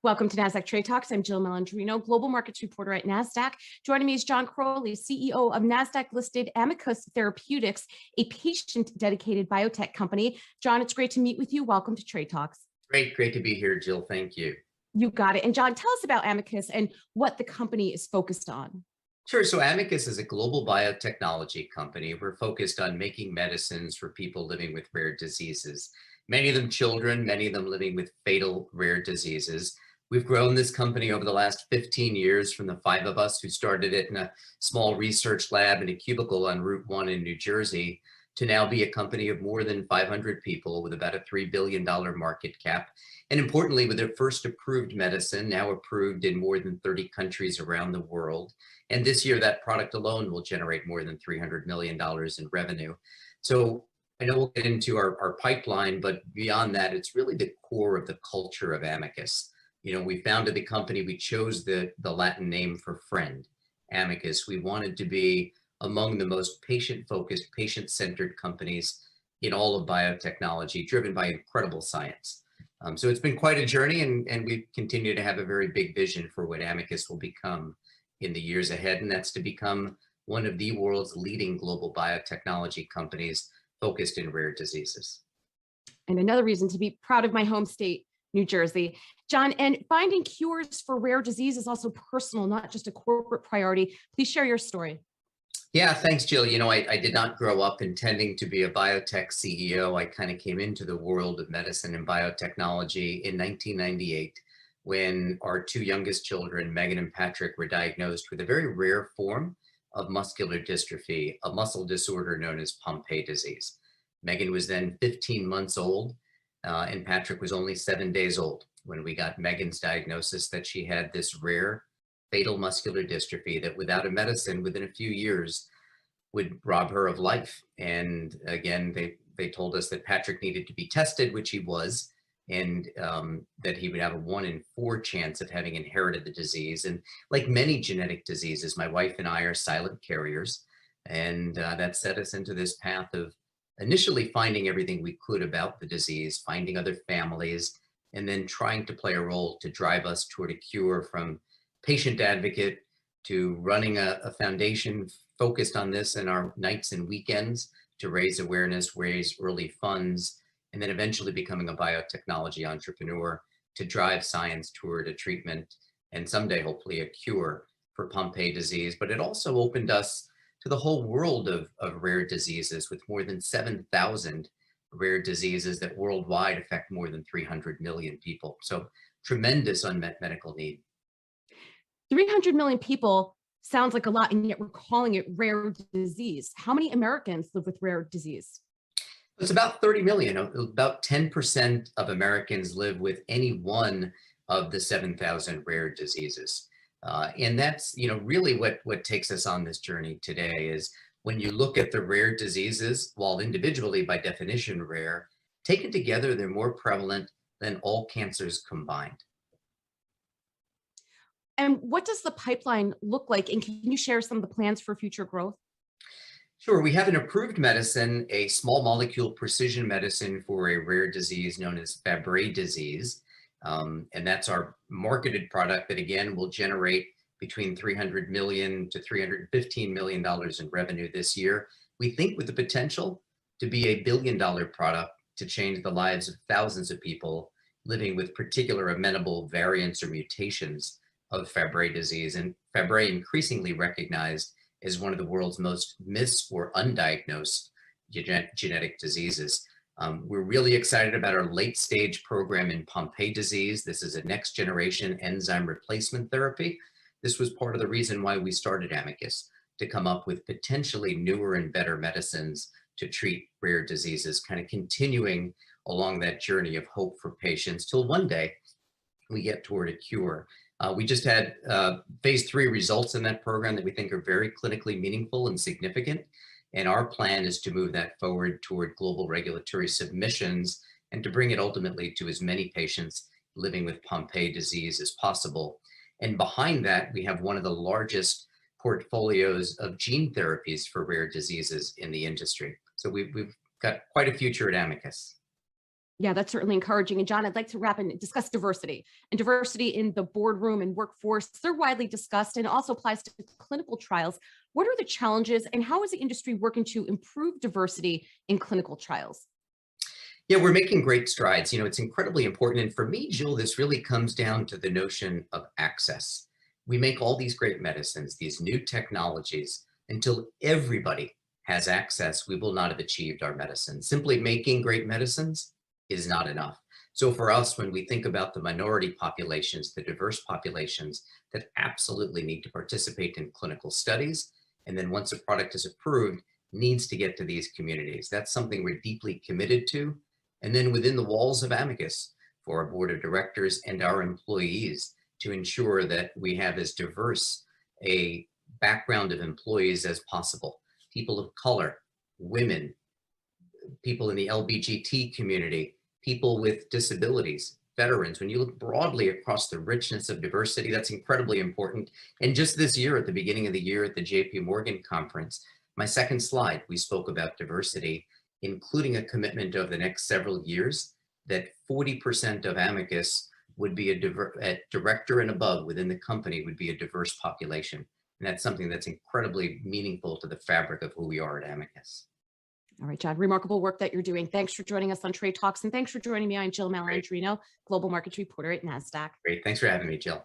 Welcome to Nasdaq Trade Talks. I'm Jill Malandrino, Global Markets Reporter at Nasdaq. Joining me is John Crowley, CEO of Nasdaq-listed Amicus Therapeutics, a patient-dedicated biotech company. John, it's great to meet with you. Welcome to Trade Talks. Great to be here, Jill. Thank you. You got it. And John, tell us about Amicus and what the company is focused on. Sure. So Amicus is a global biotechnology company. We're focused on making medicines for people living with rare diseases. Many of them children, many of them living with fatal rare diseases. We've grown this company over the last 15 years from the 5 of us who started it in a small research lab in a cubicle on Route 1 in New Jersey to now be a company of more than 500 people with about a $3 billion market cap. And importantly, with their first approved medicine, now approved in more than 30 countries around the world. And this year, that product alone will generate more than $300 million in revenue. So I know we'll get into our pipeline, but beyond that, it's really the core of the culture of Amicus. You know, we founded the company, we chose the Latin name for friend, Amicus. We wanted to be among the most patient-focused, patient-centered companies in all of biotechnology, driven by incredible science. So it's been quite a journey, and we continue to have a very big vision for what Amicus will become in the years ahead, and that's to become one of the world's leading global biotechnology companies focused in rare diseases. And another reason to be proud of my home state, New Jersey. John, and finding cures for rare disease is also personal, not just a corporate priority. Please share your story. Yeah, thanks, Jill. You know, I did not grow up intending to be a biotech CEO. I kind of came into the world of medicine and biotechnology in 1998 when our 2 youngest children, Megan and Patrick, were diagnosed with a very rare form of muscular dystrophy, a muscle disorder known as Pompe disease. Megan was then 15 months old, and Patrick was only 7 days old when we got Megan's diagnosis that she had this rare fatal muscular dystrophy that without a medicine within a few years would rob her of life. And again, they told us that Patrick needed to be tested, which he was, and that he would have a 1 in 4 chance of having inherited the disease. And like many genetic diseases, my wife and I are silent carriers. And that set us into this path of initially finding everything we could about the disease, finding other families, and then trying to play a role to drive us toward a cure, from patient advocate to running a foundation focused on this in our nights and weekends to raise awareness, raise early funds, and then eventually becoming a biotechnology entrepreneur to drive science toward a treatment and someday hopefully a cure for Pompe disease. But it also opened us to the whole world of rare diseases, with more than 7,000 rare diseases that worldwide affect more than 300 million people. So tremendous unmet medical need. 300 million people sounds like a lot, and yet we're calling it rare disease. How many Americans live with rare disease? It's about 30 million. About 10% of Americans live with any one of the 7,000 rare diseases. And that's, you know, really what takes us on this journey today is when you look at the rare diseases, while individually by definition rare, taken together, they're more prevalent than all cancers combined. And what does the pipeline look like? And can you share some of the plans for future growth? Sure, we have an approved medicine, a small molecule precision medicine for a rare disease known as Fabry disease. And that's our marketed product that, again, will generate between $300 million to $315 million in revenue this year. We think with the potential to be a billion-dollar product to change the lives of thousands of people living with particular amenable variants or mutations of Fabry disease. And Fabry increasingly recognized as one of the world's most missed or undiagnosed genetic diseases. We're really excited about our late-stage program in Pompe disease. This is a next-generation enzyme replacement therapy. This was part of the reason why we started Amicus, to come up with potentially newer and better medicines to treat rare diseases, kind of continuing along that journey of hope for patients till one day we get toward a cure. We just had phase 3 results in that program that we think are very clinically meaningful and significant. And our plan is to move that forward toward global regulatory submissions and to bring it ultimately to as many patients living with Pompe disease as possible. And behind that, we have one of the largest portfolios of gene therapies for rare diseases in the industry. So we've got quite a future at Amicus. Yeah, that's certainly encouraging. And John, I'd like to wrap and discuss diversity and diversity in the boardroom and workforce. They're widely discussed and also applies to clinical trials. What are the challenges and how is the industry working to improve diversity in clinical trials? Yeah, we're making great strides. It's incredibly important. And for me, Jill, this really comes down to the notion of access. We make all these great medicines, these new technologies, until everybody has access, we will not have achieved our medicine. Simply making great medicines is not enough. So for us, when we think about the minority populations, the diverse populations that absolutely need to participate in clinical studies, and then once a product is approved, needs to get to these communities. That's something we're deeply committed to. And then within the walls of Amicus, for our board of directors and our employees, to ensure that we have as diverse a background of employees as possible. People of color, women, people in the LGBTQ community, people with disabilities, veterans. When you look broadly across the richness of diversity, that's incredibly important. And just this year, at the beginning of the year at the JP Morgan conference, my second slide, we spoke about diversity, including a commitment over the next several years that 40% of Amicus would be a director and above within the company would be a diverse population. And that's something that's incredibly meaningful to the fabric of who we are at Amicus. All right, John, remarkable work that you're doing. Thanks for joining us on Trade Talks. And thanks for joining me. I'm Jill Malandrino, Global Markets Reporter at Nasdaq. Great. Thanks for having me, Jill.